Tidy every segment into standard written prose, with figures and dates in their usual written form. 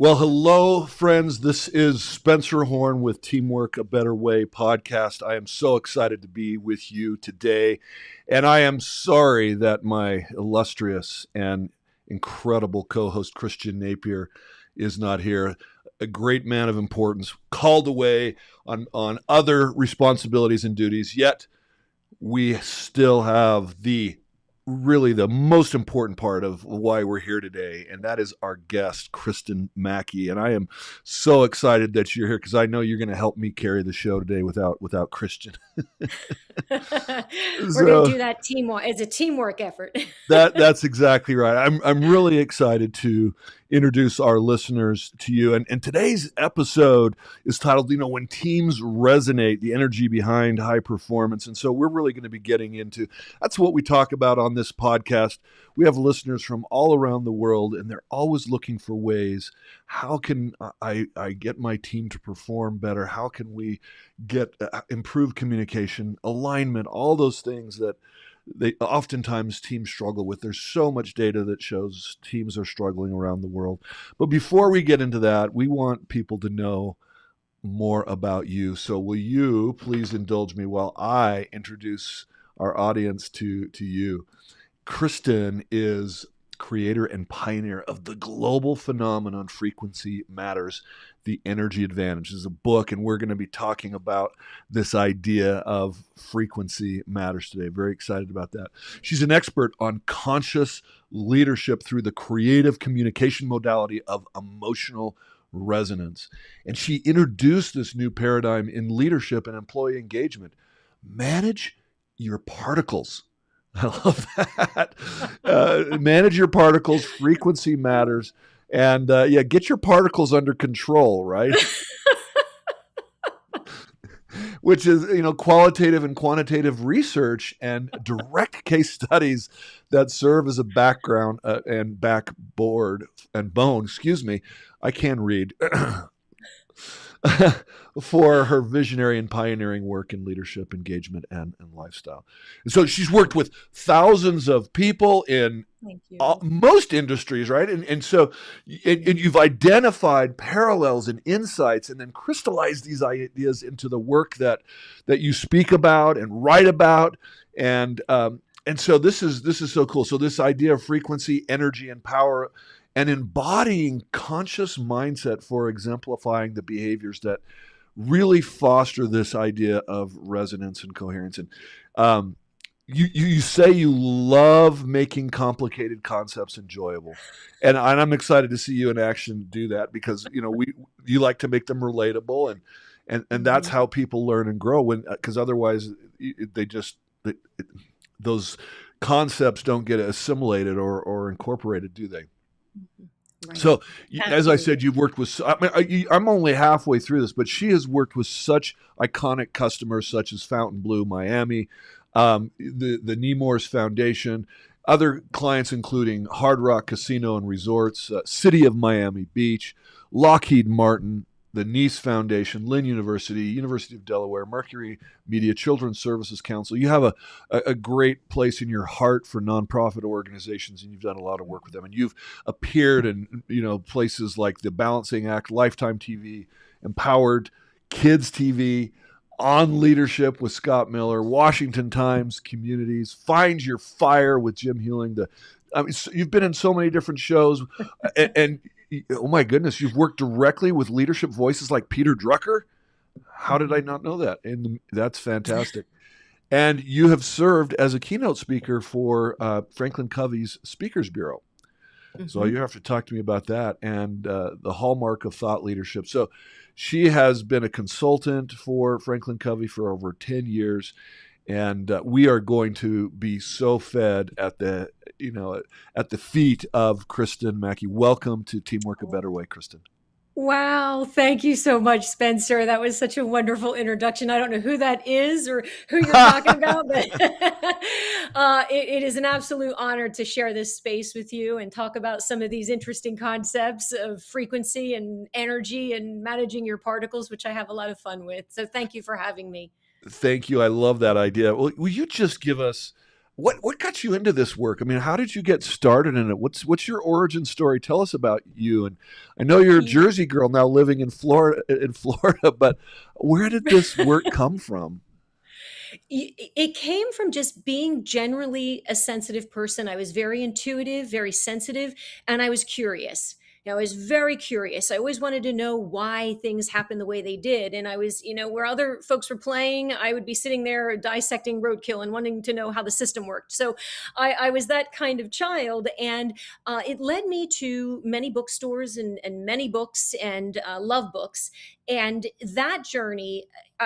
Well, hello, friends. This is Spencer Horn with Teamwork A Better Way podcast. I am so excited to be with you today. And I am sorry that my illustrious and incredible co-host, Kristin Napier, is not here. A great man of importance, called away on other responsibilities and duties, yet we still have really the most important part of why we're here today, and that is our guest, Kristin Mackey. And I am so excited that you're here because I know you're going to help me carry the show today without Kristin. We're going to do that teamwork. It's a teamwork effort. That's exactly right. I'm really excited to introduce our listeners to you. And today's episode is titled, When Teams Resonate, the Energy Behind High Performance. And so we're really going to be getting into, that's what we talk about on this podcast. We have listeners from all around the world, and they're always looking for ways. How can I get my team to perform better? How can we get improved communication, alignment, all those things that oftentimes teams struggle with. There's so much data that shows teams are struggling around the world. But before we get into that, we want people to know more about you. So will you please indulge me while I introduce our audience to you? Kristin is creator and pioneer of the global phenomenon Frequency Matters, The Energy Advantage. This is a book, and we're going to be talking about this idea of frequency matters today. Very excited about that. She's an expert on conscious leadership through the creative communication modality of emotional resonance. And she introduced this new paradigm in leadership and employee engagement. Manage your particles. I love that. Manage your particles. Frequency matters. And get your particles under control, right? Which is, qualitative and quantitative research and direct case studies that serve as a background and backboard and bone, I can read, for her visionary and pioneering work in leadership, engagement, and lifestyle. And so she's worked with thousands of people in most industries, right? And so you've identified parallels and insights and then crystallized these ideas into the work that you speak about and write about. And so this is so cool. So this idea of frequency, energy, and power, and embodying conscious mindset for exemplifying the behaviors that really foster this idea of resonance and coherence. And you say you love making complicated concepts enjoyable, and I'm excited to see you in action do that because you like to make them relatable, and that's how people learn and grow. Because otherwise those concepts don't get assimilated or incorporated, do they? Right. So, as I said, you've worked with, I'm only halfway through this, but she has worked with such iconic customers such as Fontainebleau, Miami, the Nemours Foundation, other clients including Hard Rock Casino and Resorts, City of Miami Beach, Lockheed Martin, the Nice Foundation, Lynn University, University of Delaware, Mercury Media, Children's Services Council. You have a great place in your heart for nonprofit organizations, and you've done a lot of work with them. And you've appeared in places like the Balancing Act, Lifetime TV, Empowered Kids TV, On Leadership with Scott Miller, Washington Times, Communities, Find Your Fire with Jim Hewling. You've been in so many different shows, and oh my goodness, you've worked directly with leadership voices like Peter Drucker. How did I not know that? And that's fantastic. And you have served as a keynote speaker for Franklin Covey's Speakers Bureau. Mm-hmm. So you have to talk to me about that and the hallmark of thought leadership. So she has been a consultant for Franklin Covey for over 10 years. And we are going to be so fed at the feet of Kristin Mackey. Welcome to Teamwork A Better Way, Kristin. Wow. Thank you so much, Spencer. That was such a wonderful introduction. I don't know who that is or who you're talking about, but it is an absolute honor to share this space with you and talk about some of these interesting concepts of frequency and energy and managing your particles, which I have a lot of fun with. So thank you for having me. Thank you. I love that idea. Will you just give us what got you into this work? I mean, how did you get started in it? What's your origin story? Tell us about you. And I know you're a Jersey girl now living in Florida, but where did this work come from? It came from just being generally a sensitive person. I was very intuitive, very sensitive, and I was curious. I was very curious. I always wanted to know why things happened the way they did. And I was, where other folks were playing, I would be sitting there dissecting roadkill and wanting to know how the system worked. So I was that kind of child. And it led me to many bookstores and many books and love books. And that journey,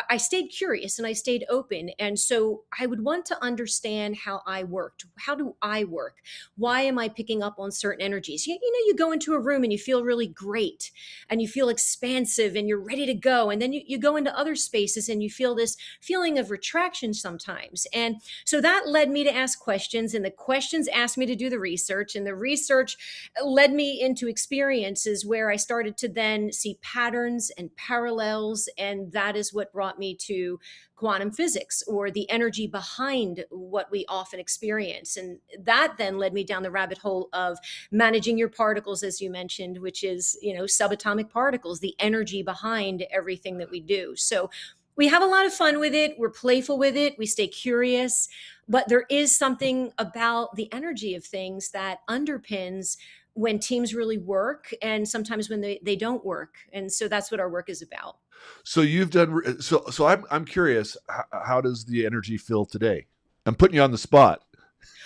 I stayed curious and I stayed open. And so I would want to understand how I worked. How do I work? Why am I picking up on certain energies? You go into a room and you feel really great and you feel expansive and you're ready to go. And then you go into other spaces and you feel this feeling of retraction sometimes. And so that led me to ask questions, and the questions asked me to do the research, and the research led me into experiences where I started to then see patterns and parallels. And that is what brought me to quantum physics, or the energy behind what we often experience. And that then led me down the rabbit hole of managing your particles, as you mentioned, which is, subatomic particles, the energy behind everything that we do. So we have a lot of fun with it. We're playful with it. We stay curious, but there is something about the energy of things that underpins when teams really work, and sometimes when they don't work. And so that's what our work is about. So you've done so. I'm curious. How does the energy feel today? I'm putting you on the spot.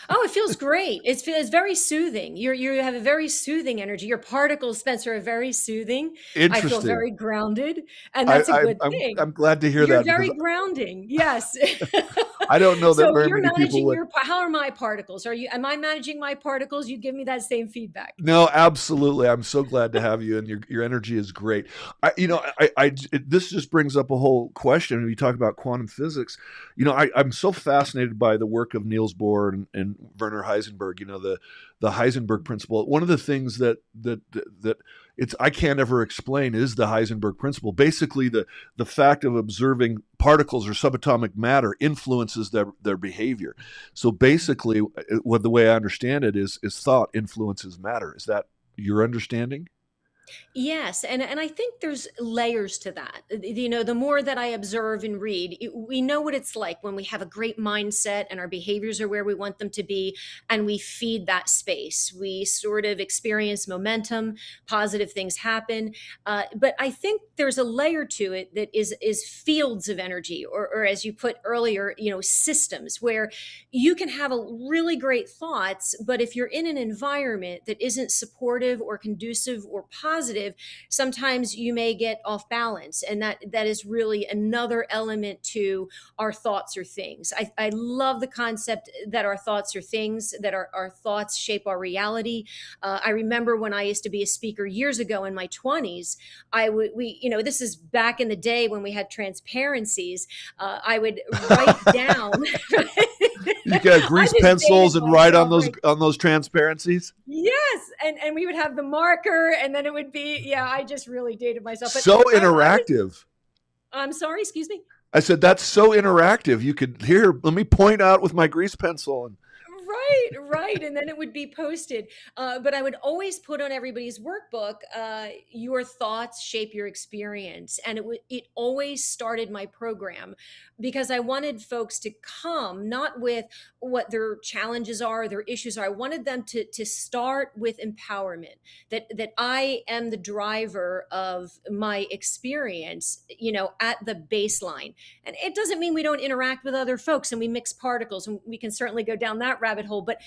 Oh, it feels great. It's very soothing. You have a very soothing energy. Your particles, Spencer, are very soothing. I feel very grounded, and that's a good thing. I'm glad to hear You're that. very grounding. Yes. I don't know that So very you're many people managing how are my particles? Am I managing my particles? You give me that same feedback. No, absolutely. I'm so glad to have you, and your energy is great. This just brings up a whole question when you talk about quantum physics. I'm so fascinated by the work of Niels Bohr and Werner Heisenberg. The Heisenberg principle. One of the things that I can't ever explain is the Heisenberg principle. Basically, the fact of observing particles or subatomic matter influences their behavior. So basically, the way I understand it is thought influences matter. Is that your understanding? Yes, and I think there's layers to that. The more that I observe and read, we know what it's like when we have a great mindset and our behaviors are where we want them to be, and we feed that space. We sort of experience momentum, positive things happen. But I think there's a layer to it that is fields of energy, or as you put earlier, systems where you can have a really great thoughts, but if you're in an environment that isn't supportive or conducive or positive, sometimes you may get off balance. And that is really another element to our thoughts or things. I love the concept that our thoughts are things, that our thoughts shape our reality. I remember when I used to be a speaker years ago in my 20s, this is back in the day when we had transparencies. I would write down. You got grease pencils and write on those transparencies. Yes, and we would have the marker, and then it would be I just really dated myself. But so interactive. I'm sorry, excuse me. I said that's so interactive. You could let me point out with my grease pencil and. Right. And then it would be posted. But I would always put on everybody's workbook, your thoughts shape your experience. And it always started my program because I wanted folks to come not with what their challenges are, their issues are. I wanted them to start with empowerment, that I am the driver of my experience, at the baseline. And it doesn't mean we don't interact with other folks and we mix particles, and we can certainly go down that rabbit hole. But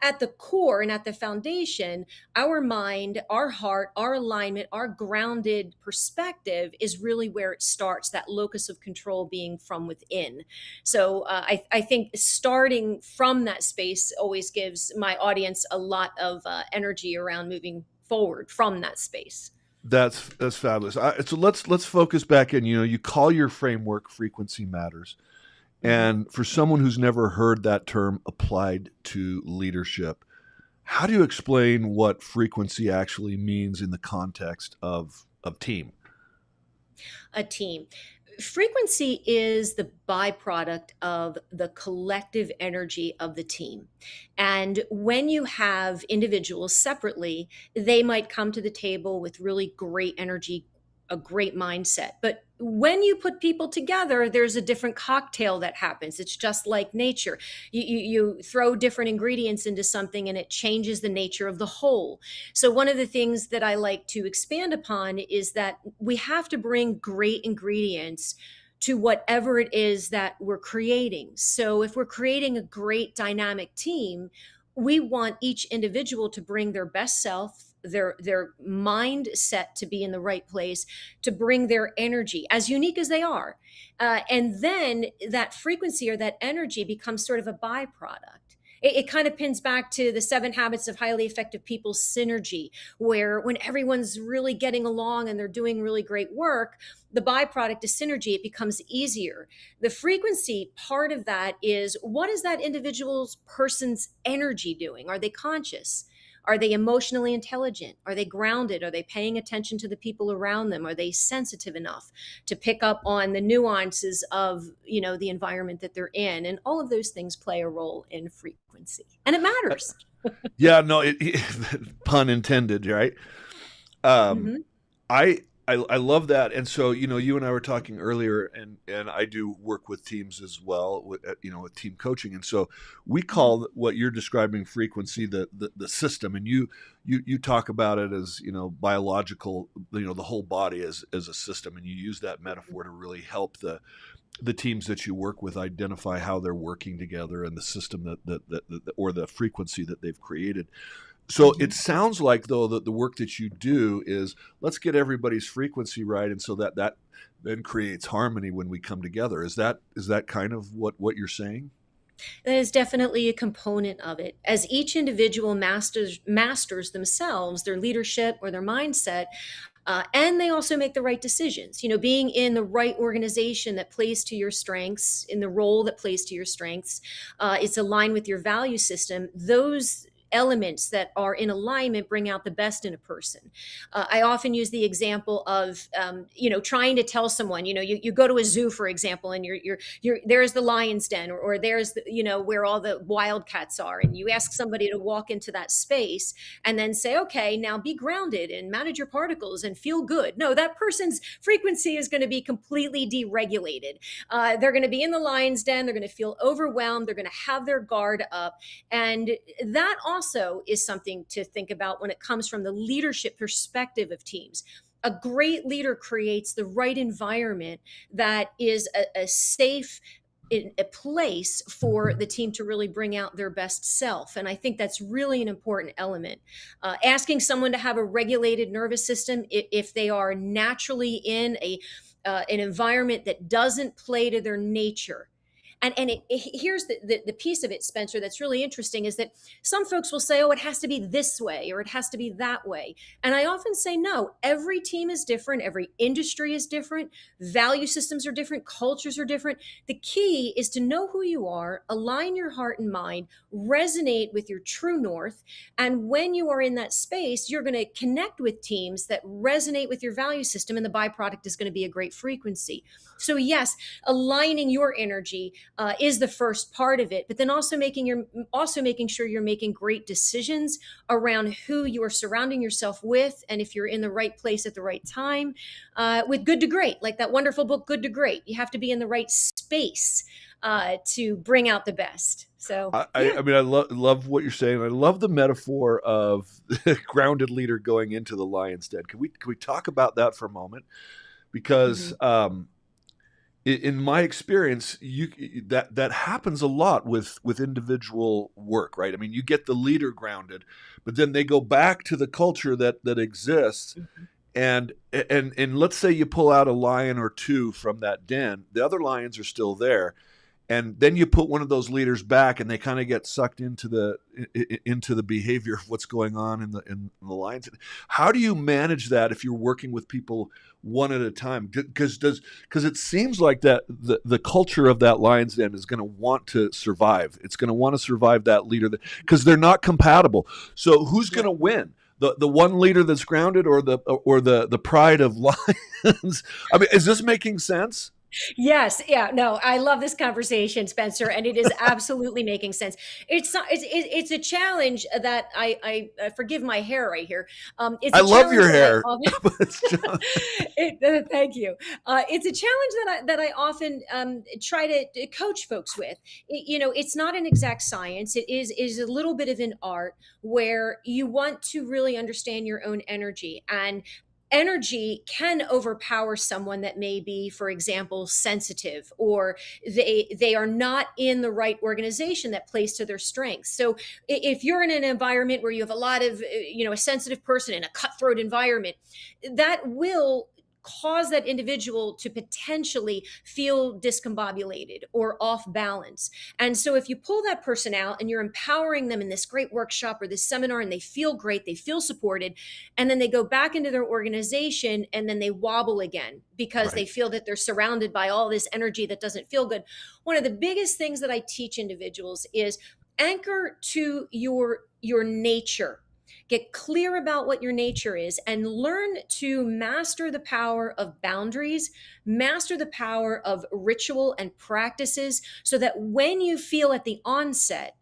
at the core and at the foundation, our mind, our heart, our alignment, our grounded perspective is really where it starts, that locus of control being from within. So I think starting from that space always gives my audience a lot of energy around moving forward from that space. That's fabulous. So let's focus back in. You call your framework Frequency Matters. And for someone who's never heard that term applied to leadership, how do you explain what frequency actually means in the context of team? A team. frequency is the byproduct of the collective energy of the team. And when you have individuals separately, they might come to the table with really great energy, a great mindset. But when you put people together, there's a different cocktail that happens. It's just like nature. You throw different ingredients into something and it changes the nature of the whole. So, one of the things that I like to expand upon is that we have to bring great ingredients to whatever it is that we're creating. So, if we're creating a great dynamic team, we want each individual to bring their best self, their mindset to be in the right place, to bring their energy as unique as they are, and then that frequency or that energy becomes sort of a byproduct. It kind of pins back to the 7 habits of highly effective people synergy, where when everyone's really getting along and they're doing really great work, the byproduct is synergy. It becomes easier. The frequency part of that is, what is that individual's person's energy doing? Are they conscious? Are they emotionally intelligent? Are they grounded? Are they paying attention to the people around them? Are they sensitive enough to pick up on the nuances of, the environment that they're in? And all of those things play a role in frequency. And it matters. Yeah, no, pun intended, right? Mm-hmm. I love that. And so, you and I were talking earlier, and I do work with teams as well, with team coaching. And so we call what you're describing frequency the system. And you talk about it as, biological, the whole body as a system. And you use that metaphor to really help the teams that you work with identify how they're working together and the system that or the frequency that they've created. So it sounds like, though, that the work that you do is, let's get everybody's frequency right, and so that then creates harmony when we come together. Is that kind of what you're saying? That is definitely a component of it. As each individual masters themselves, their leadership or their mindset, and they also make the right decisions. Being in the right organization that plays to your strengths, in the role that plays to your strengths, it's aligned with your value system. Those elements that are in alignment bring out the best in a person. I often use the example of, trying to tell someone, you go to a zoo, for example, and you're there's the lion's den, or there's where all the wildcats are, and you ask somebody to walk into that space and then say, okay, now be grounded and manage your particles and feel good. No, that person's frequency is going to be completely deregulated. They're going to be in the lion's den. They're going to feel overwhelmed. They're going to have their guard up, and that also is something to think about when it comes from the leadership perspective of teams. A great leader creates the right environment that is a safe a place for the team to really bring out their best self. And I think that's really an important element. Asking someone to have a regulated nervous system, if they are naturally in an environment that doesn't play to their nature. And here's the piece of it, Spencer, that's really interesting, is that some folks will say, oh, it has to be this way or it has to be that way. And I often say, no, every team is different. Every industry is different. Value systems are different. Cultures are different. The key is to know who you are, align your heart and mind, resonate with your true north. And when you are in that space, you're going to connect with teams that resonate with your value system, and the byproduct is going to be a great frequency. So yes, aligning your energy is the first part of it, but then also making sure you're making great decisions around who you are surrounding yourself with, and if you're in the right place at the right time, with good to great, like that wonderful book, Good to Great. You have to be in the right space to bring out the best. So I mean, I love what you're saying. I love the metaphor of grounded leader going into the lion's den. Can we talk about that for a moment? Because in my experience, that happens a lot with individual work, right? I mean, you get the leader grounded, but then they go back to the culture that exists. And let's say you pull out a lion or two from that den, the other lions are still there. And then you put one of those leaders back, and they kind of get sucked into the behavior of what's going on in the lions. How do you manage that if you're working with people one at a time? Because it seems like that the culture of that lion's den is going to want to survive. It's going to want to survive that leader because they're not compatible. So who's going to win? The one leader that's grounded, or the pride of lions? I mean, is this making sense? Yes, yeah, no, I love this conversation, Spencer, and it is absolutely making sense. It's a challenge that forgive my hair right here. It's I a love challenge your that I hair, often. but it's just, Thank you. It's a challenge that I often try to coach folks with. It's not an exact science. It is a little bit of an art where you want to really understand your own energy, and energy can overpower someone that may be, for example, sensitive, or they are not in the right organization that plays to their strengths. So if you're in an environment where you have a lot of a sensitive person in a cutthroat environment, that will cause that individual to potentially feel discombobulated or off balance. And so if you pull that person out and you're empowering them in this great workshop or this seminar, and they feel great, they feel supported, and then they go back into their organization and then they wobble again because right. they feel that they're surrounded by all this energy that doesn't feel good. One of the biggest things that I teach individuals is anchor to your nature. Get clear about what your nature is and learn to master the power of boundaries, master the power of ritual and practices, so that when you feel at the onset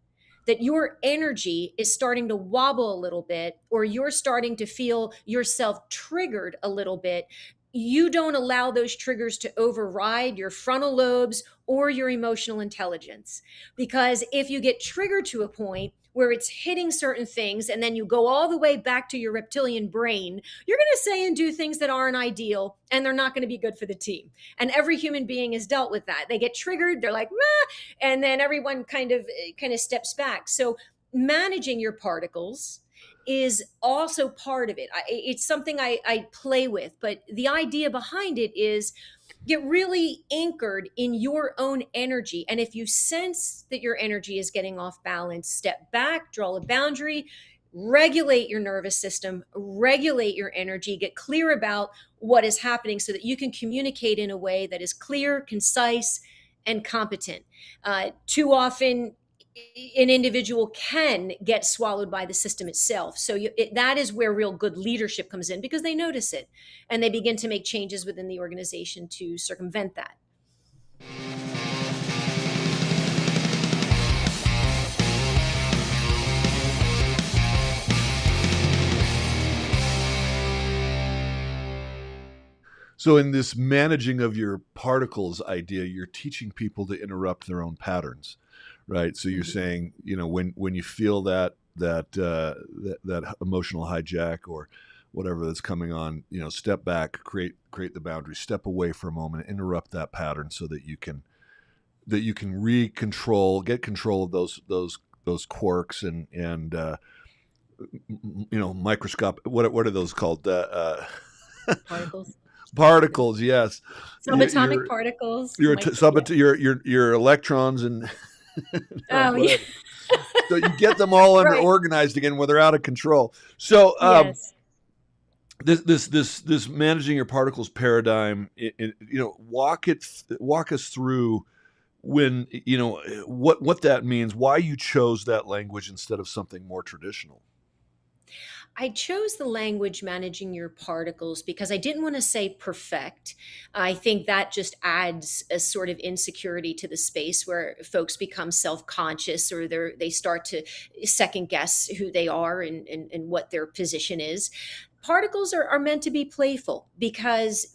that your energy is starting to wobble a little bit, or you're starting to feel yourself triggered a little bit, you don't allow those triggers to override your frontal lobes or your emotional intelligence. Because if you get triggered to a point where it's hitting certain things, and then you go all the way back to your reptilian brain, you're going to say and do things that aren't ideal, and they're not going to be good for the team. And every human being has dealt with that. They get triggered, they're like, meh, and then everyone kind of steps back. So managing your particles is also part of it. It's something I play with, but the idea behind it is get really anchored in your own energy. And if you sense that your energy is getting off balance, step back, draw a boundary, regulate your nervous system, regulate your energy, get clear about what is happening so that you can communicate in a way that is clear, concise, and competent. Too often, an individual can get swallowed by the system itself. So that is where real good leadership comes in, because they notice it and they begin to make changes within the organization to circumvent that. So in this managing of your particles idea, you're teaching people to interrupt their own patterns, right? So you're saying, when you feel that emotional hijack or whatever that's coming on, step back, create the boundary, step away for a moment, interrupt that pattern so that you can get control of those quirks and microscopic. What are those called? Particles. Particles, yes. Subatomic particles. Your electrons and Oh, yeah. whatever. So you get them all under Right. organized again where they're out of control. So Yes. this managing your particles paradigm, walk us through when what that means, why you chose that language instead of something more traditional. I chose the language managing your particles because I didn't want to say perfect. I think that just adds a sort of insecurity to the space where folks become self-conscious, or they start to second guess who they are and what their position is. Particles are meant to be playful because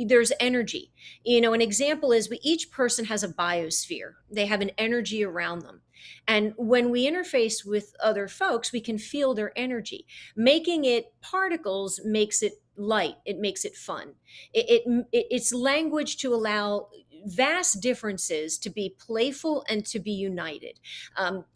there's energy. An example is each person has a biosphere. They have an energy around them. And when we interface with other folks, we can feel their energy. Making it particles makes it light. It makes it fun. It's language to allow vast differences to be playful and to be united.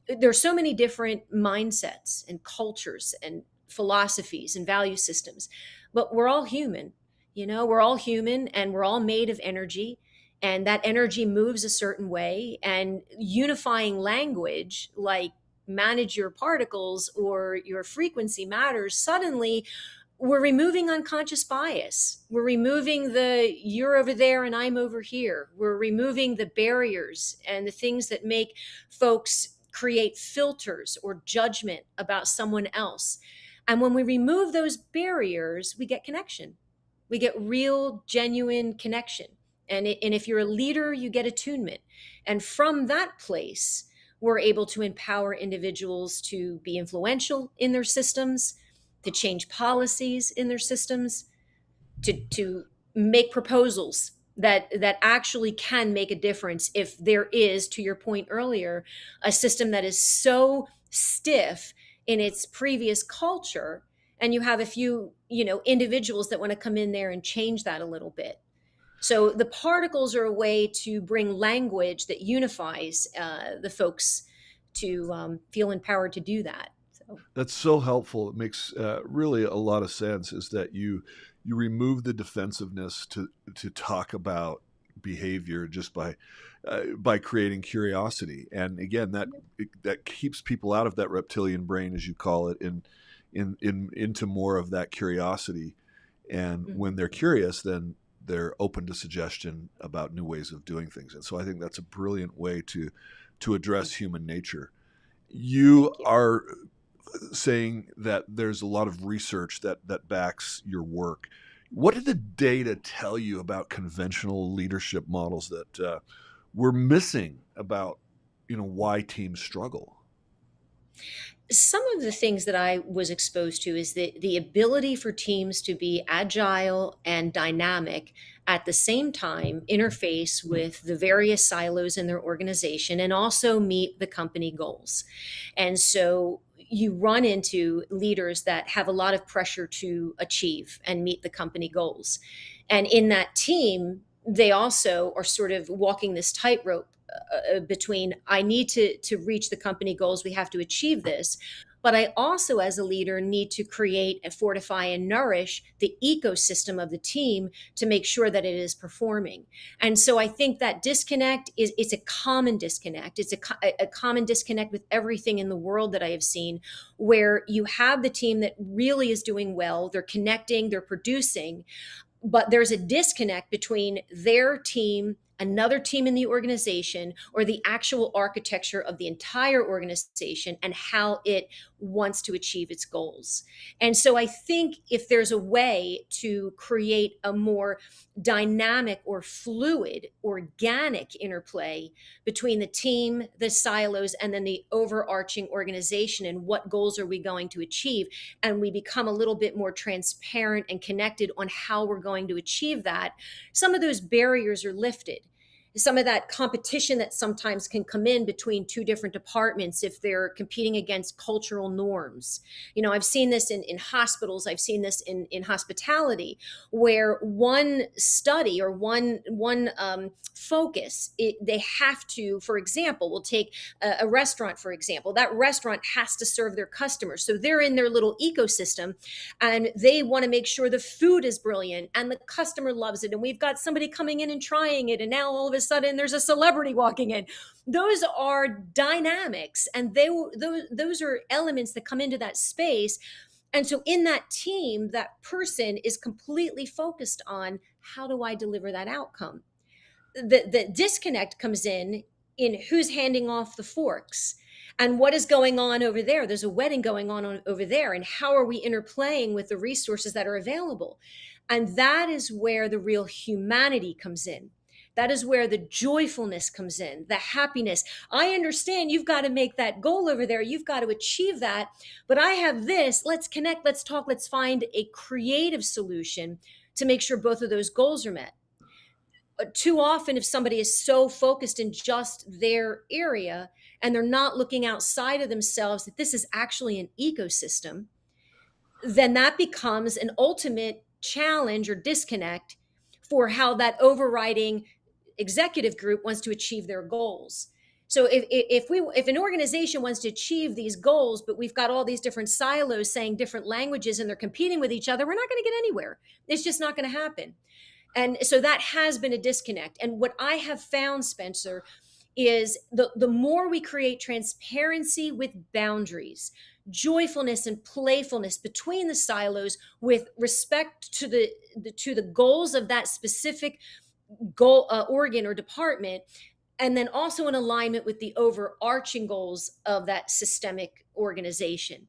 There's so many different mindsets and cultures and philosophies and value systems, but we're all human. We're all human, and we're all made of energy, and that energy moves a certain way. And unifying language like manage your particles or your frequency matters, suddenly we're removing unconscious bias. We're removing the you're over there and I'm over here. We're removing the barriers and the things that make folks create filters or judgment about someone else. And when we remove those barriers, we get connection. We get real, genuine connection. And if you're a leader, you get attunement. And from that place, we're able to empower individuals to be influential in their systems, to change policies in their systems, to make proposals that actually can make a difference. If there is, to your point earlier, a system that is so stiff in its previous culture, and you have a few, individuals that want to come in there and change that a little bit. So the particles are a way to bring language that unifies the folks to feel empowered to do that. So That's so helpful. It makes really a lot of sense. Is that you remove the defensiveness to talk about behavior just by creating curiosity, and again that keeps people out of that reptilian brain, as you call it, into more of that curiosity. And when they're curious, then they're open to suggestion about new ways of doing things. And so I think that's a brilliant way to address human nature. You are saying that there's a lot of research that backs your work. What did the data tell you about conventional leadership models that we're missing about, why teams struggle? Some of the things that I was exposed to is the ability for teams to be agile and dynamic at the same time, interface with the various silos in their organization, and also meet the company goals. And so you run into leaders that have a lot of pressure to achieve and meet the company goals. And in that team, they also are sort of walking this tightrope between, I need to reach the company goals, we have to achieve this, but I also, as a leader, need to create and fortify and nourish the ecosystem of the team to make sure that it is performing. And so I think that disconnect it's a common disconnect. It's a common disconnect with everything in the world that I have seen, where you have the team that really is doing well, they're connecting, they're producing, but there's a disconnect between their team, another team in the organization, or the actual architecture of the entire organization and how it wants to achieve its goals. And so I think if there's a way to create a more dynamic or fluid, organic interplay between the team, the silos, and then the overarching organization, and what goals are we going to achieve, and we become a little bit more transparent and connected on how we're going to achieve that, some of those barriers are lifted. Some of that competition that sometimes can come in between two different departments if they're competing against cultural norms. I've seen this in hospitals, I've seen this in hospitality, where one study or one focus, they have to, for example, we'll take a restaurant, for example, that restaurant has to serve their customers. So they're in their little ecosystem and they want to make sure the food is brilliant and the customer loves it. And we've got somebody coming in and trying it, and now all of a sudden there's a celebrity walking in. Those are dynamics, and those are elements that come into that space. And so in that team, that person is completely focused on, how do I deliver that outcome? The disconnect comes in who's handing off the forks and what is going on over there. There's a wedding going on over there, and how are we interplaying with the resources that are available? And that is where the real humanity comes in. That is where the joyfulness comes in, the happiness. I understand you've got to make that goal over there. You've got to achieve that. But I have this. Let's connect. Let's talk. Let's find a creative solution to make sure both of those goals are met. Too often, if somebody is so focused in just their area and they're not looking outside of themselves, that this is actually an ecosystem, then that becomes an ultimate challenge or disconnect for how that overriding executive group wants to achieve their goals. So if an organization wants to achieve these goals, but we've got all these different silos saying different languages and they're competing with each other, we're not going to get anywhere. It's just not going to happen. And so that has been a disconnect. And what I have found, Spencer, is the more we create transparency with boundaries, joyfulness and playfulness between the silos, with respect to the goals of that specific goal, organ or department, and then also in alignment with the overarching goals of that systemic organization.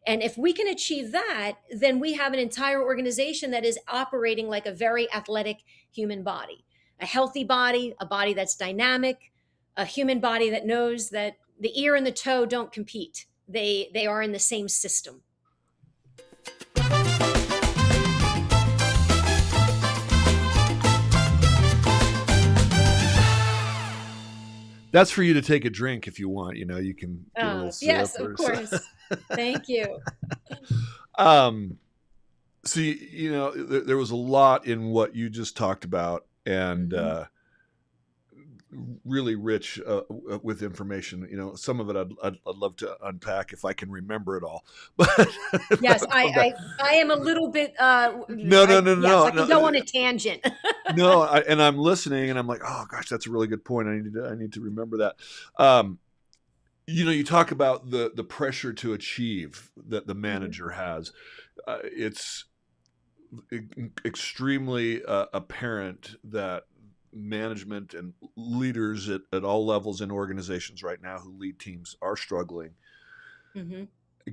And if we can achieve that, then we have an entire organization that is operating like a very athletic human body. a healthy body, a body that's dynamic, a human body that knows that the ear and the toe don't compete. They are in the same system. That's for you to take a drink if you want. You can give a little sip. Yes, of course. Thank you. So, there was a lot in what you just talked about, and really rich with information. Some of it I'd love to unpack if I can remember it all. But yes, I am a little bit. No. I can go on a tangent. No, and I'm listening, and I'm like, oh gosh, that's a really good point. I need to remember that. You talk about the pressure to achieve that the manager has. It's extremely apparent that management and leaders at all levels in organizations right now who lead teams are struggling. Mm-hmm.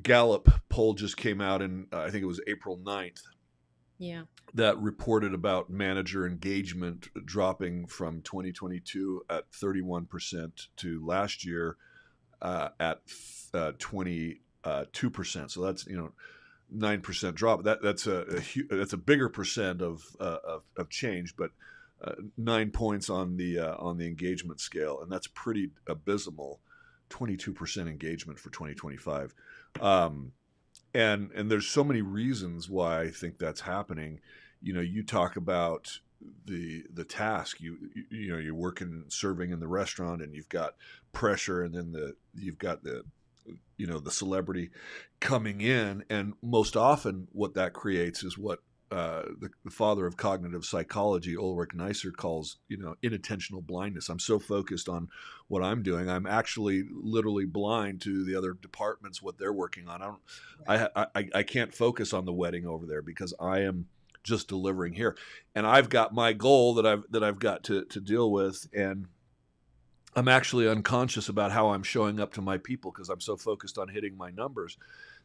Gallup poll just came out in, I think it was April 9th. Yeah. That reported about manager engagement dropping from 2022 at 31% to last year at 22%. So that's 9% drop. That's a bigger percent of change, but 9 points on the engagement scale, and that's pretty abysmal. 22% engagement for 2025. And there's so many reasons why I think that's happening. You talk about the task. You're working serving in the restaurant, and you've got pressure, and then you've got the celebrity coming in, and most often what that creates is what the father of cognitive psychology, Ulrich Neisser, calls inattentional blindness. I'm so focused on what I'm doing, I'm actually literally blind to the other departments, what they're working on. I can't focus on the wedding over there because I am just delivering here, and I've got my goal that I've got to deal with, and I'm actually unconscious about how I'm showing up to my people because I'm so focused on hitting my numbers.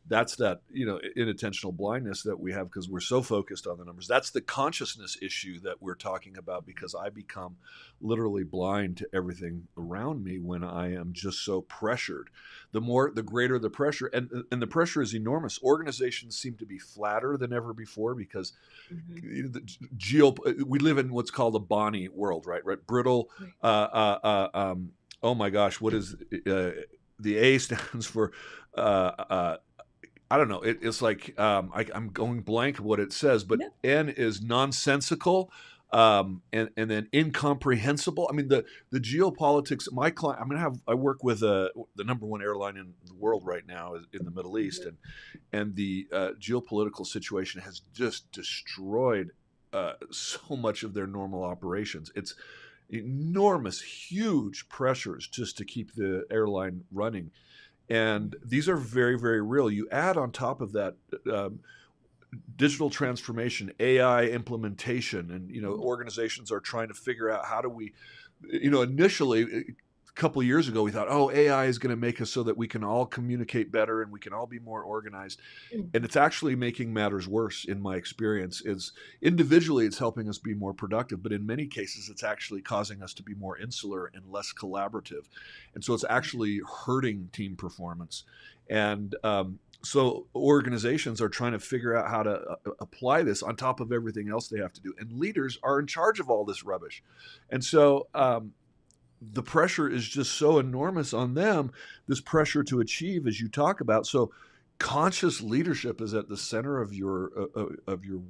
That's that, inattentional blindness that we have because we're so focused on the numbers. That's the consciousness issue that we're talking about, because I become literally blind to everything around me when I am just so pressured. The greater the pressure, and the pressure is enormous. Organizations seem to be flatter than ever before because we live in what's called a Bonnie world, right? Brittle. Oh my gosh, what is the A stands for? I don't know. It's like I'm going blank what it says, but N is nonsensical, and then incomprehensible. I mean, the geopolitics. My client, I work with the number one airline in the world right now in the Middle East, and the geopolitical situation has just destroyed so much of their normal operations. It's enormous, huge pressures just to keep the airline running. And these are very, very real. You add on top of that digital transformation, AI implementation, and organizations are trying to figure out how do we, initially a couple of years ago we thought, oh, AI is going to make us so that we can all communicate better and we can all be more organized. And it's actually making matters worse in my experience. Individually it's helping us be more productive, but in many cases it's actually causing us to be more insular and less collaborative. And so it's actually hurting team performance. And so organizations are trying to figure out how to apply this on top of everything else they have to do. And leaders are in charge of all this rubbish. And so the pressure is just so enormous on them, this pressure to achieve, as you talk about. So conscious leadership is at the center of your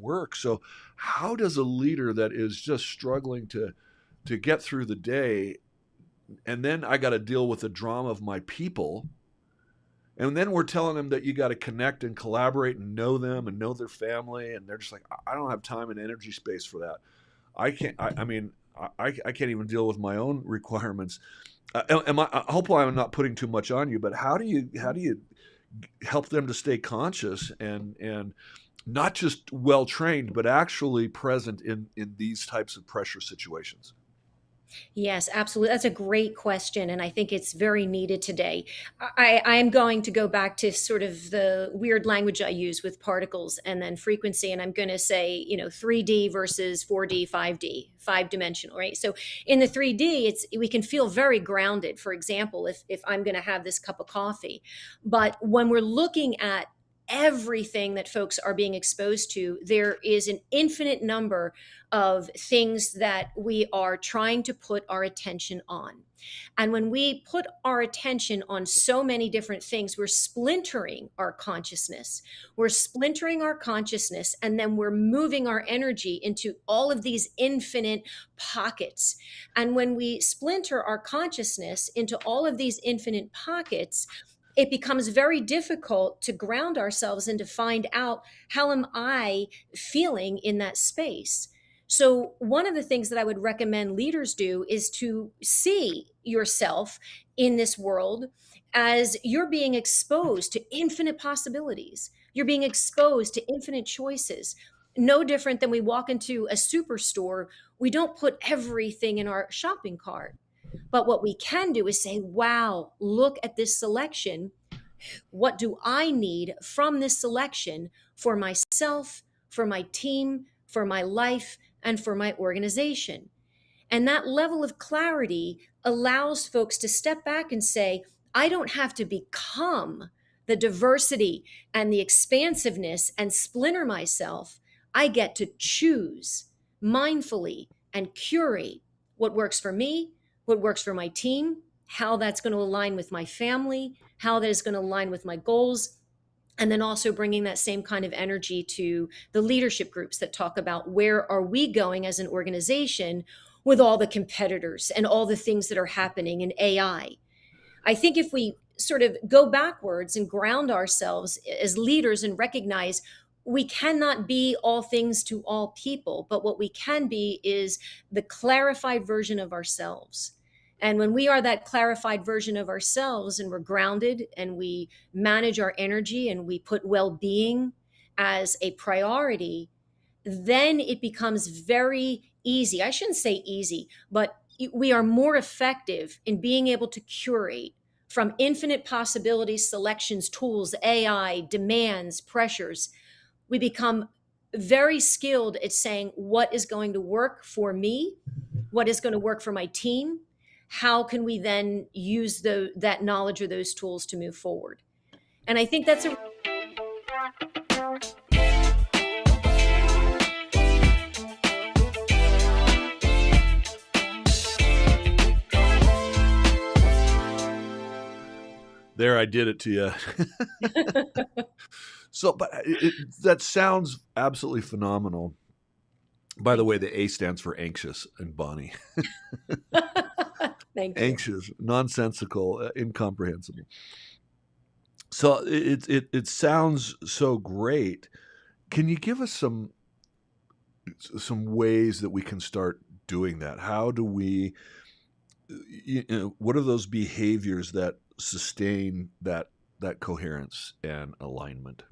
work. So how does a leader that is just struggling to get through the day, and then I got to deal with the drama of my people, and then we're telling them that you got to connect and collaborate and know them and know their family, and they're just like, I don't have time and energy space for that. I can't. I can't even deal with my own requirements. Hopefully I'm not putting too much on you, but how do you help them to stay conscious and not just well trained, but actually present in these types of pressure situations? Yes, absolutely. That's a great question. And I think it's very needed today. I am going to go back to sort of the weird language I use with particles and then frequency. And I'm going to say, 3D versus 4D, 5D, five dimensional, right? So in the 3D, we can feel very grounded. For example, if I'm going to have this cup of coffee. But when we're looking at everything that folks are being exposed to, there is an infinite number of things that we are trying to put our attention on. And when we put our attention on so many different things, we're splintering our consciousness. We're splintering our consciousness, and then we're moving our energy into all of these infinite pockets. And when we splinter our consciousness into all of these infinite pockets, it becomes very difficult to ground ourselves and to find out, how am I feeling in that space? So, one of the things that I would recommend leaders do is to see yourself in this world as you're being exposed to infinite possibilities. You're being exposed to infinite choices. No different than we walk into a superstore, we don't put everything in our shopping cart. But what we can do is say, wow, look at this selection. What do I need from this selection for myself, for my team, for my life, and for my organization? And that level of clarity allows folks to step back and say, I don't have to become the diversity and the expansiveness and splinter myself. I get to choose mindfully and curate what works for me, what works for my team, how that's going to align with my family, how that is going to align with my goals, and then also bringing that same kind of energy to the leadership groups that talk about, where are we going as an organization with all the competitors and all the things that are happening in AI. I think if we sort of go backwards and ground ourselves as leaders and recognize we cannot be all things to all people, but what we can be is the clarified version of ourselves. And when we are that clarified version of ourselves and we're grounded and we manage our energy and we put well being as a priority, then it becomes very easy. I shouldn't say easy, but we are more effective in being able to curate from infinite possibilities, selections, tools, AI, demands, pressures. We become very skilled at saying what is going to work for me, what is going to work for my team. How can we then use that knowledge or those tools to move forward? And I think that's a There, I did it to you. So, but that sounds absolutely phenomenal. By the way, the A stands for anxious and Bonnie. Thank you. Anxious, nonsensical, incomprehensible. So it sounds so great. Can you give us some ways that we can start doing that? How do we, what are those behaviors that sustain that coherence and alignment?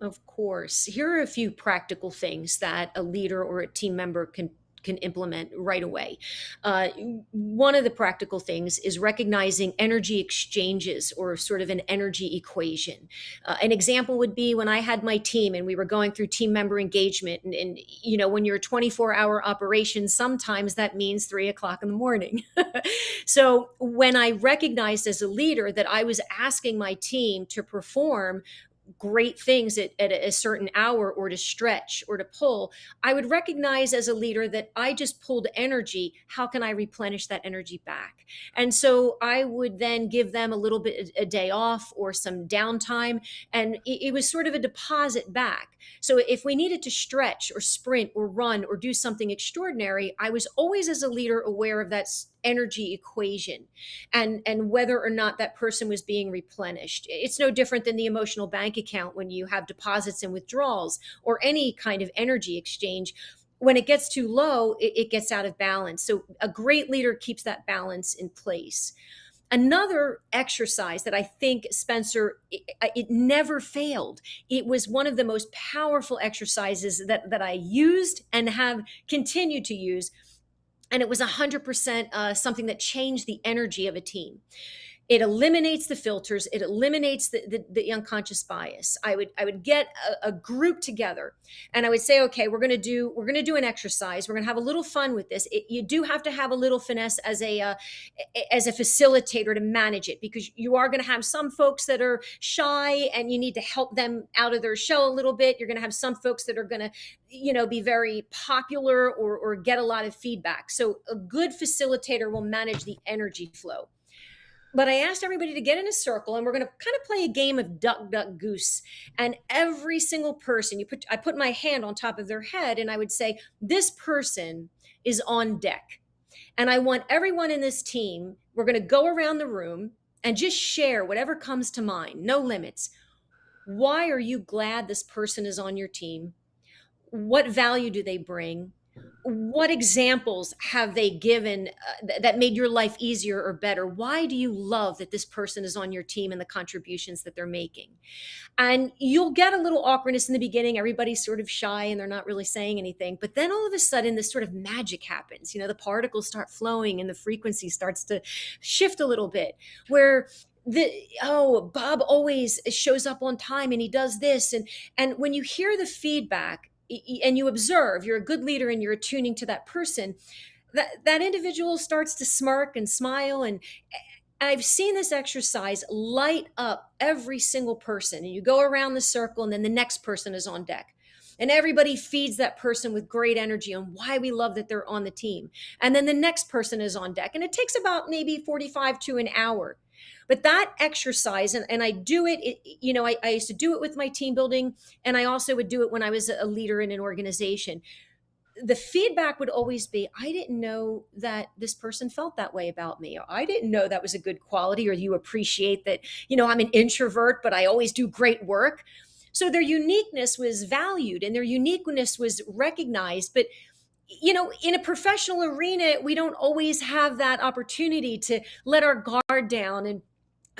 Of course. Here are a few practical things that a leader or a team member can implement right away. One of the practical things is recognizing energy exchanges, or sort of an energy equation. An example would be when I had my team and we were going through team member engagement. And when you're a 24-hour operation, sometimes that means 3:00 in the morning. So when I recognized as a leader that I was asking my team to perform great things at a certain hour, or to stretch or to pull, I would recognize as a leader that I just pulled energy. How can I replenish that energy back? And so I would then give them a little bit, a day off or some downtime. And it was sort of a deposit back. So if we needed to stretch or sprint or run or do something extraordinary, I was always, as a leader, aware of that energy equation and whether or not that person was being replenished. It's no different than the emotional bank account when you have deposits and withdrawals, or any kind of energy exchange. When it gets too low, it gets out of balance. So a great leader keeps that balance in place. Another exercise that I think, Spencer, it never failed. It was one of the most powerful exercises that I used and have continued to use. And it was 100% something that changed the energy of a team. It eliminates the filters. It eliminates the unconscious bias. I would get a group together, and I would say, okay, we're gonna do an exercise. We're gonna have a little fun with this. You do have to have a little finesse as a facilitator to manage it, because you are gonna have some folks that are shy, and you need to help them out of their shell a little bit. You're gonna have some folks that are gonna, be very popular or get a lot of feedback. So a good facilitator will manage the energy flow. But I asked everybody to get in a circle, and we're going to kind of play a game of duck, duck, goose. And every single person, I put my hand on top of their head, and I would say, this person is on deck. And I want everyone in this team, we're going to go around the room and just share whatever comes to mind, no limits. Why are you glad this person is on your team? What value do they bring? What examples have they given that made your life easier or better? Why do you love that this person is on your team and the contributions that they're making? And you'll get a little awkwardness in the beginning. Everybody's sort of shy and they're not really saying anything. But then all of a sudden, this sort of magic happens. The particles start flowing and the frequency starts to shift a little bit, where Bob always shows up on time and he does this. And when you hear the feedback, and you observe, you're a good leader and you're attuning to that person, that individual starts to smirk and smile. And I've seen this exercise light up every single person. And you go around the circle, and then the next person is on deck. And everybody feeds that person with great energy on why we love that they're on the team. And then the next person is on deck. And it takes about maybe 45 to an hour. But that exercise, and I do it, I used to do it with my team building, and I also would do it when I was a leader in an organization. The feedback would always be, I didn't know that this person felt that way about me. Or, I didn't know that was a good quality, or you appreciate that, I'm an introvert, but I always do great work. So their uniqueness was valued and their uniqueness was recognized. But in a professional arena, we don't always have that opportunity to let our guard down and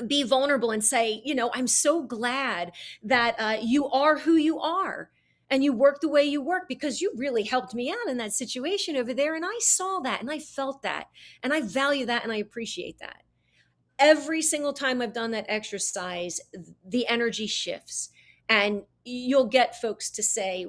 be vulnerable and say, I'm so glad that you are who you are and you work the way you work, because you really helped me out in that situation over there. And I saw that and I felt that and I value that and I appreciate that. Every single time I've done that exercise, the energy shifts. And you'll get folks to say,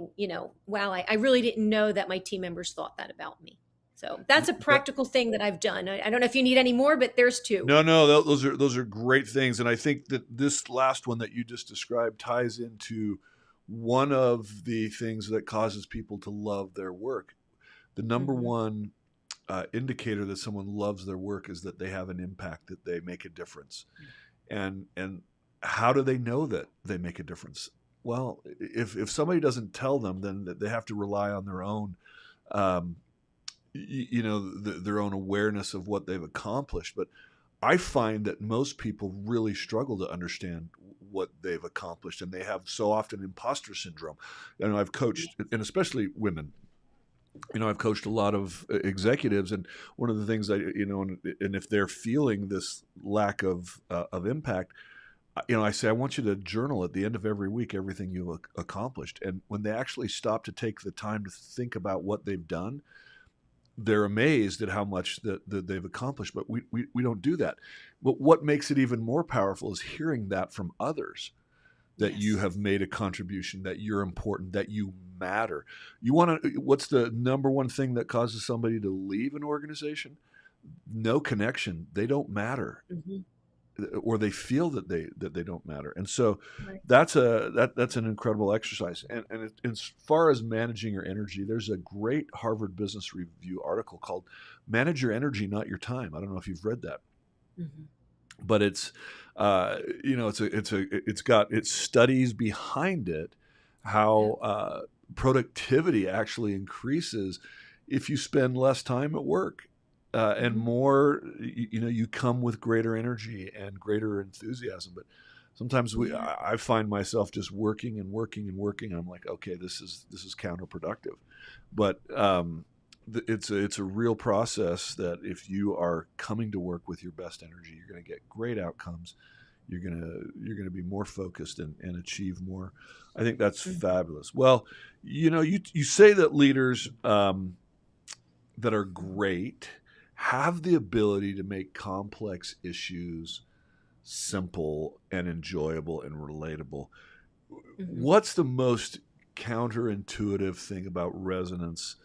wow, I really didn't know that my team members thought that about me. So that's a practical thing that I've done. I don't know if you need any more, but there's two. No, those are great things. And I think that this last one that you just described ties into one of the things that causes people to love their work. The number one indicator that someone loves their work is that they have an impact, that they make a difference. And how do they know that they make a difference? Well, if somebody doesn't tell them, then they have to rely on their own their own awareness of what they've accomplished. But I find that most people really struggle to understand what they've accomplished, and they have so often imposter syndrome. I've coached, and especially women, I've coached a lot of executives, and one of the things and if they're feeling this lack of impact, I say, I want you to journal at the end of every week everything you've accomplished. And when they actually stop to take the time to think about what they've done, they're amazed at how much that they've accomplished. But we don't do that. But what makes it even more powerful is hearing that from others, that you have made a contribution, that you're important, that you matter. What's the number one thing that causes somebody to leave an organization? No connection. They don't matter. Or they feel that they don't matter. And so that's an incredible exercise. And as far as managing your energy, there's a great Harvard Business Review article called "Manage Your Energy, Not Your Time." I don't know if you've read that, but it's got studies behind it, how productivity actually increases if you spend less time at work. And more, you come with greater energy and greater enthusiasm. But sometimes I find myself just working and working and working. And I'm like, okay, this is counterproductive. But it's a real process that if you are coming to work with your best energy, you're going to get great outcomes. You're gonna be more focused and achieve more. I think that's fabulous. Well, you say that leaders that are great have the ability to make complex issues simple and enjoyable and relatable. Mhm. What's the most counterintuitive thing about resonance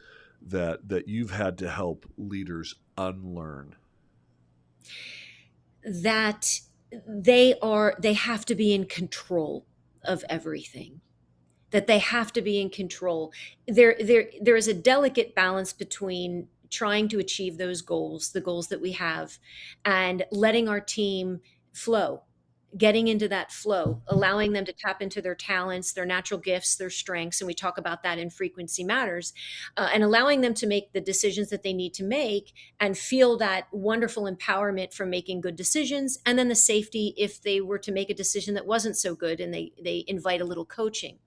that you've had to help leaders unlearn? That they have to be in control of everything, that they have to be in control. There is a delicate balance between trying to achieve those goals, the goals that we have, and letting our team flow, getting into that flow, allowing them to tap into their talents, their natural gifts, their strengths. And we talk about that in Frequency Matters, and allowing them to make the decisions that they need to make and feel that wonderful empowerment from making good decisions. And then the safety if they were to make a decision that wasn't so good, and they invite a little coaching.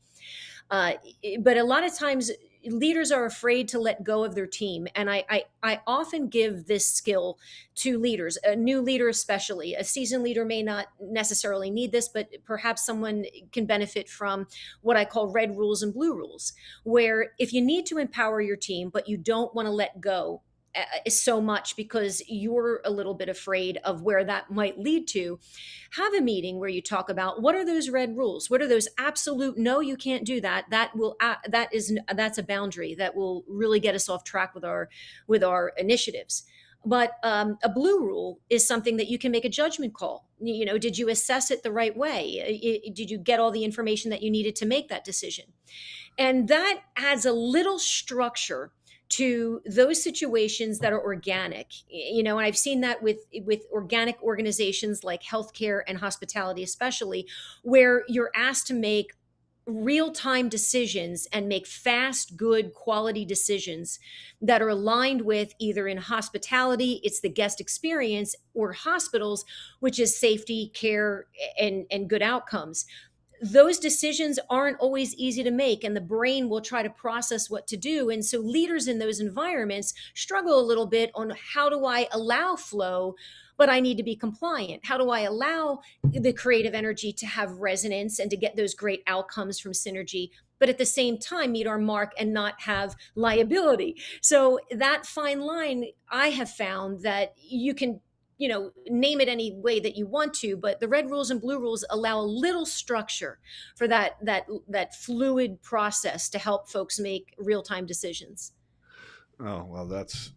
Uh, but a lot of times leaders are afraid to let go of their team. And I often give this skill to leaders, a new leader, especially. A seasoned leader may not necessarily need this, but perhaps someone can benefit from what I call red rules and blue rules, where if you need to empower your team, but you don't want to let go so much because you're a little bit afraid of where that might lead to, have a meeting where you talk about what are those red rules, what are those absolute no, you can't do that, that's a boundary that will really get us off track with our initiatives. But a blue rule is something that you can make a judgment call. You know, did you assess it the right way? Did you get all the information that you needed to make that decision? And that adds a little structure to those situations that are organic. You know, and I've seen that with organic organizations like healthcare and hospitality, especially, where you're asked to make real-time decisions and make fast, good, quality decisions that are aligned with, either in hospitality, it's the guest experience, or hospitals, which is safety, care, and good outcomes. Those decisions aren't always easy to make, and the brain will try to process what to do. And so leaders in those environments struggle a little bit on, how do I allow flow, but I need to be compliant? How do I allow the creative energy to have resonance and to get those great outcomes from synergy, but at the same time meet our mark and not have liability? So that fine line, I have found that you can, you know, name it any way that you want to, but the red rules and blue rules allow a little structure for that fluid process to help folks make real-time decisions. Oh well, that's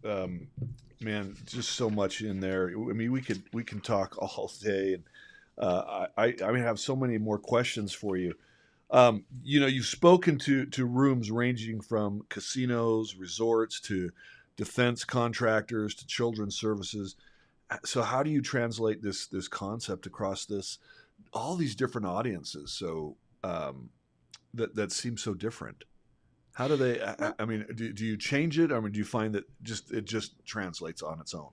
man, just so much in there. I mean, we can talk all day, and I mean, have so many more questions for you. You know, you've spoken to rooms ranging from casinos, resorts, to defense contractors, to children's services. So, how do you translate this concept across this all these different audiences? So that seems so different. How do they? Well, I mean, do you change it? I mean, do you find that it just translates on its own?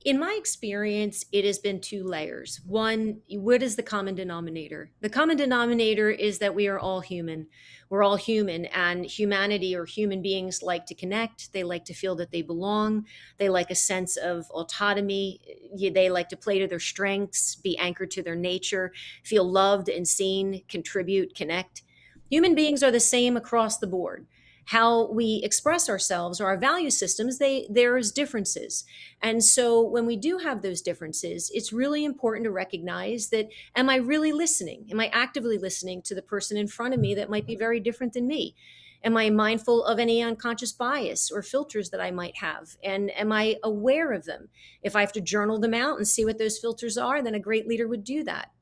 in my experience, it has been two layers. One, what is the common denominator? The common denominator is that we are all human. We're all human, and humanity, or human beings, like to connect. They like to feel that they belong. They like a sense of autonomy. They like to play to their strengths, be anchored to their nature, feel loved and seen, contribute, connect. Human beings are the same across the board. How we express ourselves or our value systems, there's differences. And so when we do have those differences, it's really important to recognize that, am I really listening? Am I actively listening to the person in front of me that might be very different than me? Am I mindful of any unconscious bias or filters that I might have? And am I aware of them? If I have to journal them out and see what those filters are, then a great leader would do that.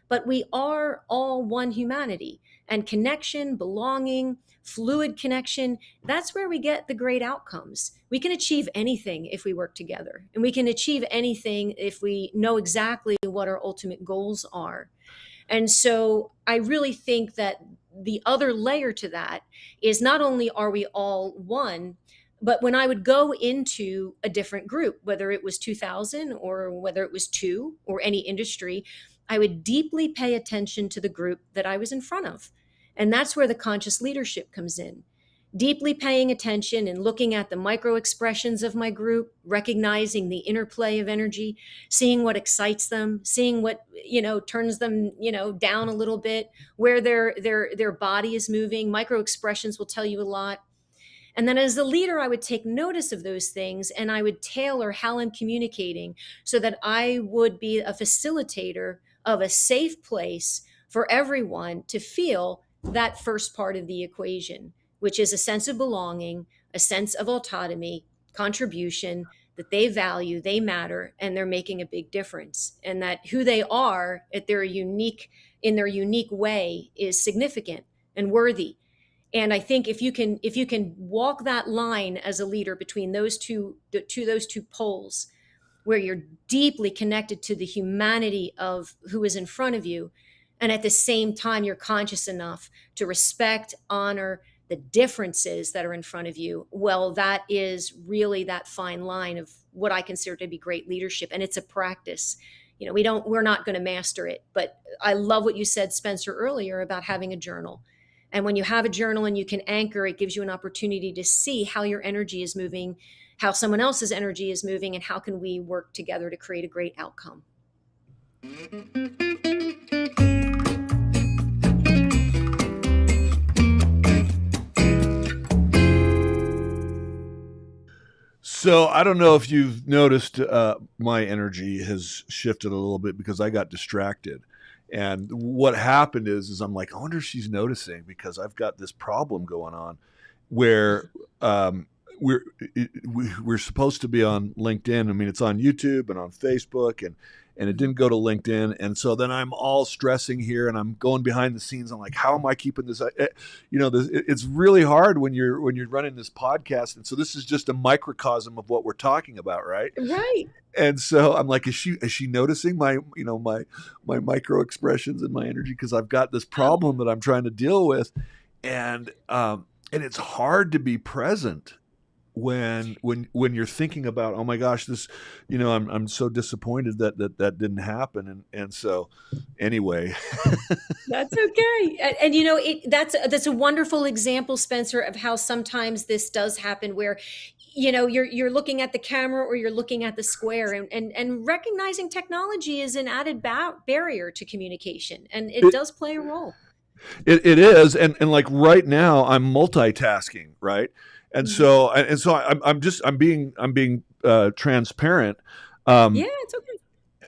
But we are all one humanity, and connection, belonging, fluid connection, that's where we get the great outcomes. We can achieve anything if we work together, and we can achieve anything if we know exactly what our ultimate goals are. And so I really think that the other layer to that is, not only are we all one, but when I would go into a different group, whether it was 2000 or whether it was two or any industry, I would deeply pay attention to the group that I was in front of. And that's where the conscious leadership comes in. Deeply paying attention and looking at the micro expressions of my group, recognizing the interplay of energy, seeing what excites them, seeing what, turns them, down a little bit, where their body is moving. Micro expressions will tell you a lot. And then as a leader, I would take notice of those things and I would tailor how I'm communicating so that I would be a facilitator of a safe place for everyone to feel that first part of the equation, which is a sense of belonging, a sense of autonomy, contribution, that they value, they matter, and they're making a big difference. And that who they are at their unique, in their unique way is significant and worthy. And I think if you can walk that line as a leader between those two poles, where you're deeply connected to the humanity of who is in front of you, and at the same time you're conscious enough to respect, honor the differences that are in front of you, well, that is really that fine line of what I consider to be great leadership. And it's a practice. We're not going to master it, but I love what you said, Spencer, earlier about having a journal. And when you have a journal and you can anchor, it gives you an opportunity to see how your energy is moving, how someone else's energy is moving, and how can we work together to create a great outcome. So I don't know if you've noticed my energy has shifted a little bit because I got distracted. And what happened is I'm like, I wonder if she's noticing, because I've got this problem going on where we're supposed to be on LinkedIn. I mean, it's on YouTube and on Facebook, and it didn't go to LinkedIn. And so then I'm all stressing here, and I'm going behind the scenes. I'm like, how am I keeping this? It's really hard when you're running this podcast. And so this is just a microcosm of what we're talking about, right? Right. And so I'm like, is she noticing my micro expressions and my energy? Because I've got this problem that I'm trying to deal with, and it's hard to be present when you're thinking about, oh my gosh, this, I'm so disappointed that didn't happen. And so anyway. That's okay. And that's a wonderful example, Spencer, of how sometimes this does happen where, you're looking at the camera or you're looking at the square, and recognizing technology is an added barrier to communication. And it does play a role. It is. And like right now I'm multitasking, right? And so I'm being transparent. Yeah, it's okay.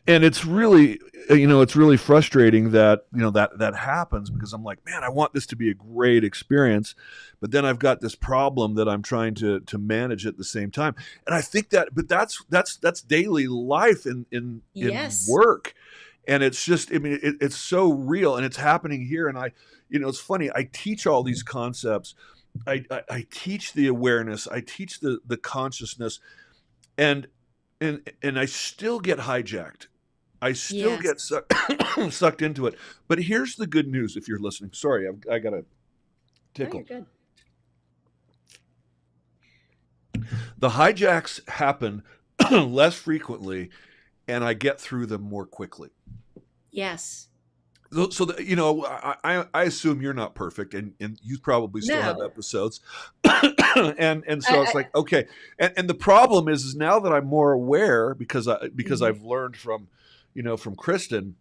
And it's really frustrating that that happens, because I'm like, man, I want this to be a great experience, but then I've got this problem that I'm trying to manage at the same time. And I think that's daily life in Yes. work. And it's just, it's so real, and it's happening here. And it's funny, I teach all these concepts. I teach the awareness, I teach the consciousness, and I still get hijacked. I still get sucked into it. But here's the good news, if you're listening. Sorry, I got a tickle. Oh, you're good. The hijacks happen less frequently, and I get through them more quickly. Yes. So I assume you're not perfect, and you probably still have episodes, and so it's like, okay, and the problem is now that I'm more aware, because I've learned from Kristin,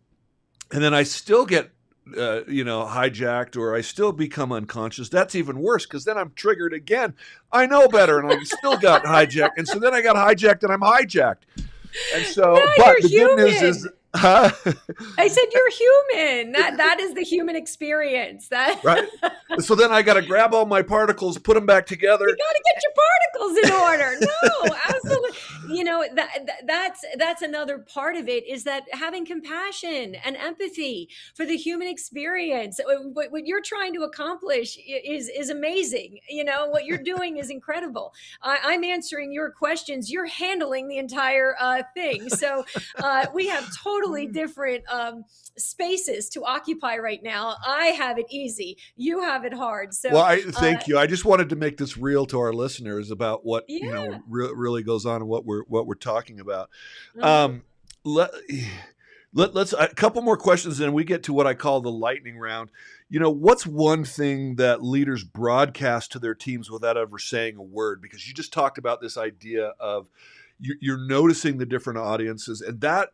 and then I still get hijacked, or I still become unconscious. That's even worse, because then I'm triggered again. I know better, and I still got hijacked, and so then I got hijacked, and I'm hijacked, and so. No, but the good news is. I said you're human. That is the human experience. Right. So then I got to grab all my particles, put them back together. You got to get your particles in order. No, absolutely. That's another part of it, is that having compassion and empathy for the human experience. What you're trying to accomplish is amazing. What you're doing is incredible. I'm answering your questions. You're handling the entire thing. So we have totally different spaces to occupy right now. I have it easy. You have it hard. So, well, thank you. I just wanted to make this real to our listeners about what really goes on and what we're talking about. Let's a couple more questions, and we get to what I call the lightning round. What's one thing that leaders broadcast to their teams without ever saying a word? Because you just talked about this idea of you're noticing the different audiences, and that.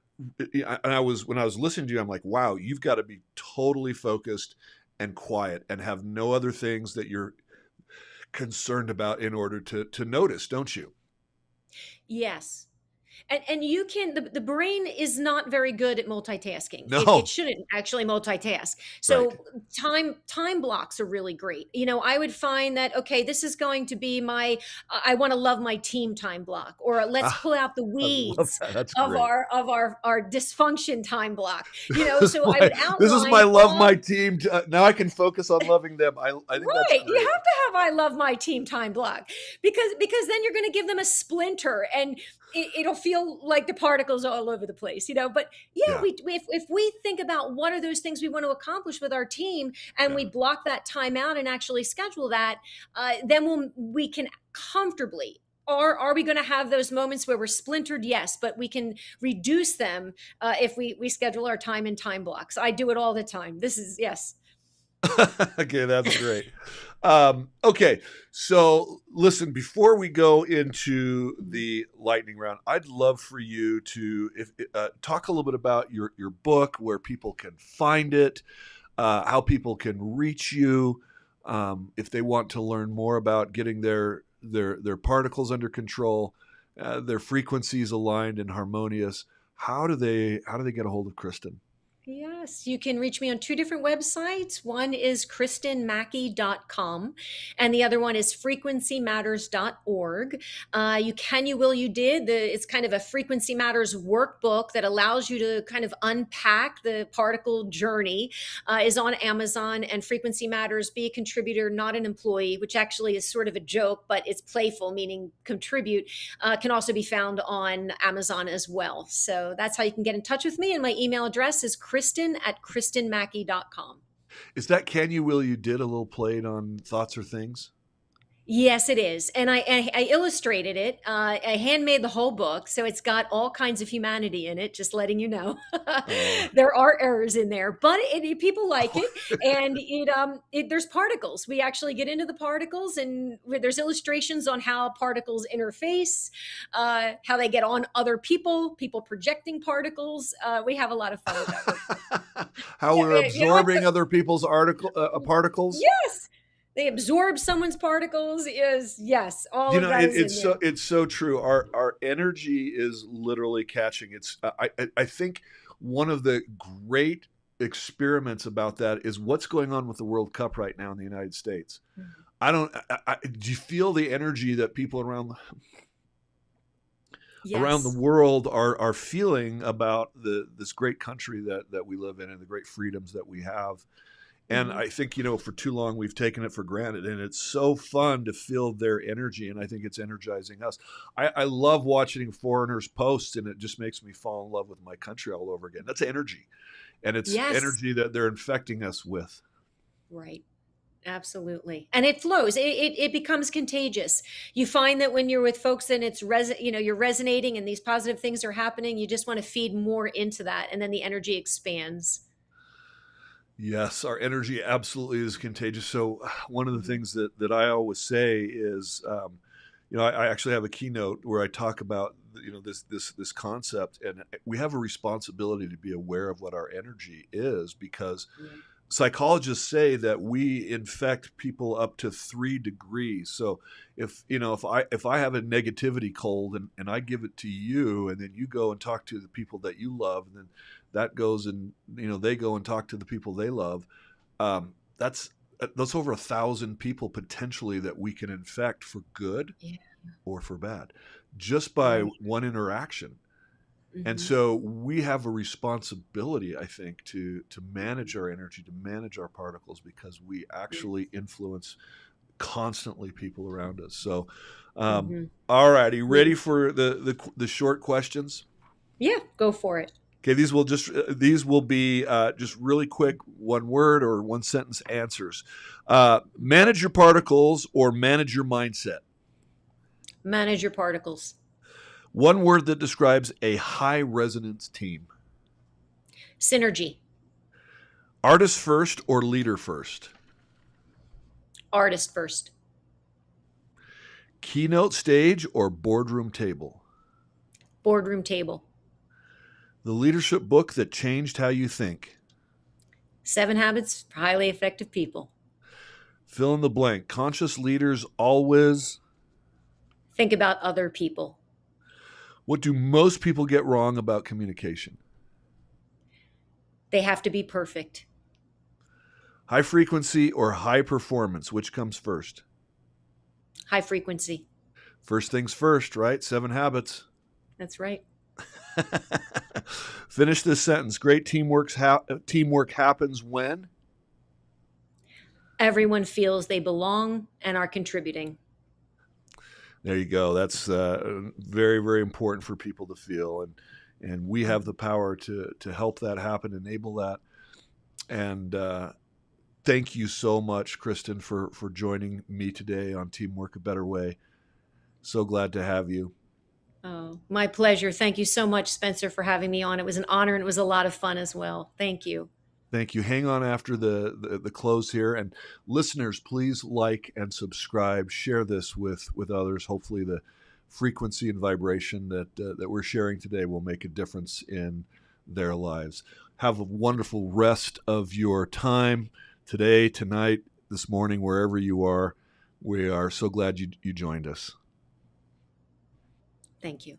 And when I was listening to you, I'm like, wow, you've got to be totally focused and quiet and have no other things that you're concerned about in order to notice, don't you? Yes. And you can, the brain is not very good at multitasking. It No. shouldn't actually multitask. Right. So time blocks are really great. I would find that, okay, this is going to be my, I want to love my team time block, or let's Ah, pull out the I love weeds that. That's of great. our dysfunction time block. So I would This is my outline love all. my team. Now I can focus on loving them. I think that's Right. You great. have to have I love my team time block, because then you're going to give them a splinter, and it'll feel like the particles all over the place, But yeah, Yeah. if we think about what are those things we want to accomplish with our team, and Yeah. we block that time out and actually schedule that, then we can comfortably. Are we going to have those moments where we're splintered? Yes, but we can reduce them if we schedule our time in time blocks. I do it all the time. This is yes. Okay, that's great. Okay, so listen, before we go into the lightning round, I'd love for you to talk a little bit about your book, where people can find it, how people can reach you, if they want to learn more about getting their particles under control, their frequencies aligned and harmonious. How do they get a hold of Kristin? Yes, you can reach me on two different websites. One is KristinMackey.com, and the other one is frequencymatters.org. You will, you did. It's kind of a Frequency Matters workbook that allows you to kind of unpack the particle journey, is on Amazon, and Frequency Matters, be a contributor, not an employee, which actually is sort of a joke, but it's playful, meaning contribute, can also be found on Amazon as well. So that's how you can get in touch with me. And my email address is Kristin@KristinMackey.com. Is that Can You Will You Did a little played on Thoughts or Things? Yes, it is. And I illustrated it. I handmade the whole book. So it's got all kinds of humanity in it, just letting you know. Oh. There are errors in there, but people like it. And there's particles. We actually get into the particles, and there's illustrations on how particles interface, how they get on other people projecting particles. We have a lot of fun with that work. How we're absorbing other people's particles. Yes. They absorb someone's particles. Yes, all of that is in there. It's so true. Our energy is literally catching. I think one of the great experiments about that is what's going on with the World Cup right now in the United States. Mm-hmm. Do you feel the energy that people around the world are feeling about this great country that we live in, and the great freedoms that we have? And I think, for too long we've taken it for granted, and it's so fun to feel their energy, and I think it's energizing us. I love watching foreigners post, and it just makes me fall in love with my country all over again. That's energy, and it's energy that they're infecting us with. Right. Absolutely. And it flows. It becomes contagious. You find that when you're with folks and it's you're resonating and these positive things are happening, you just want to feed more into that, and then the energy expands. Yes, our energy absolutely is contagious. So one of the things that I always say is, I actually have a keynote where I talk about, this concept, and we have a responsibility to be aware of what our energy is, because psychologists say that we infect people up to 3 degrees. So if I have a negativity cold and I give it to you, and then you go and talk to the people that you love, and then that goes and they go and talk to the people they love, that's over 1,000 people potentially that we can infect for good or for bad, just by one interaction. Mm-hmm. And so we have a responsibility, I think, to manage our energy, to manage our particles, because we actually influence constantly people around us. So, all righty, ready for the short questions? Yeah, go for it. Okay, these will be just really quick, one word or one sentence answers. Manage your particles or manage your mindset? Manage your particles. One word that describes a high resonance team? Synergy. Artist first or leader first? Artist first. Keynote stage or boardroom table? Boardroom table. The leadership book that changed how you think? 7 Habits for Highly Effective People. Fill in the blank. Conscious leaders always think about other people. What do most people get wrong about communication? They have to be perfect. High frequency or high performance, which comes first? High frequency. First things first, right? 7 habits. That's right. Finish this sentence. Great teamwork happens when? Everyone feels they belong and are contributing. There you go. That's very, very important for people to feel. And we have the power to help that happen, enable that. And thank you so much, Kristin, for joining me today on Teamwork a Better Way. So glad to have you. Oh, my pleasure. Thank you so much, Spencer, for having me on. It was an honor and it was a lot of fun as well. Thank you. Thank you. Hang on after the close here. And listeners, please like and subscribe. Share this with others. Hopefully the frequency and vibration that we're sharing today will make a difference in their lives. Have a wonderful rest of your time today, tonight, this morning, wherever you are. We are so glad you joined us. Thank you.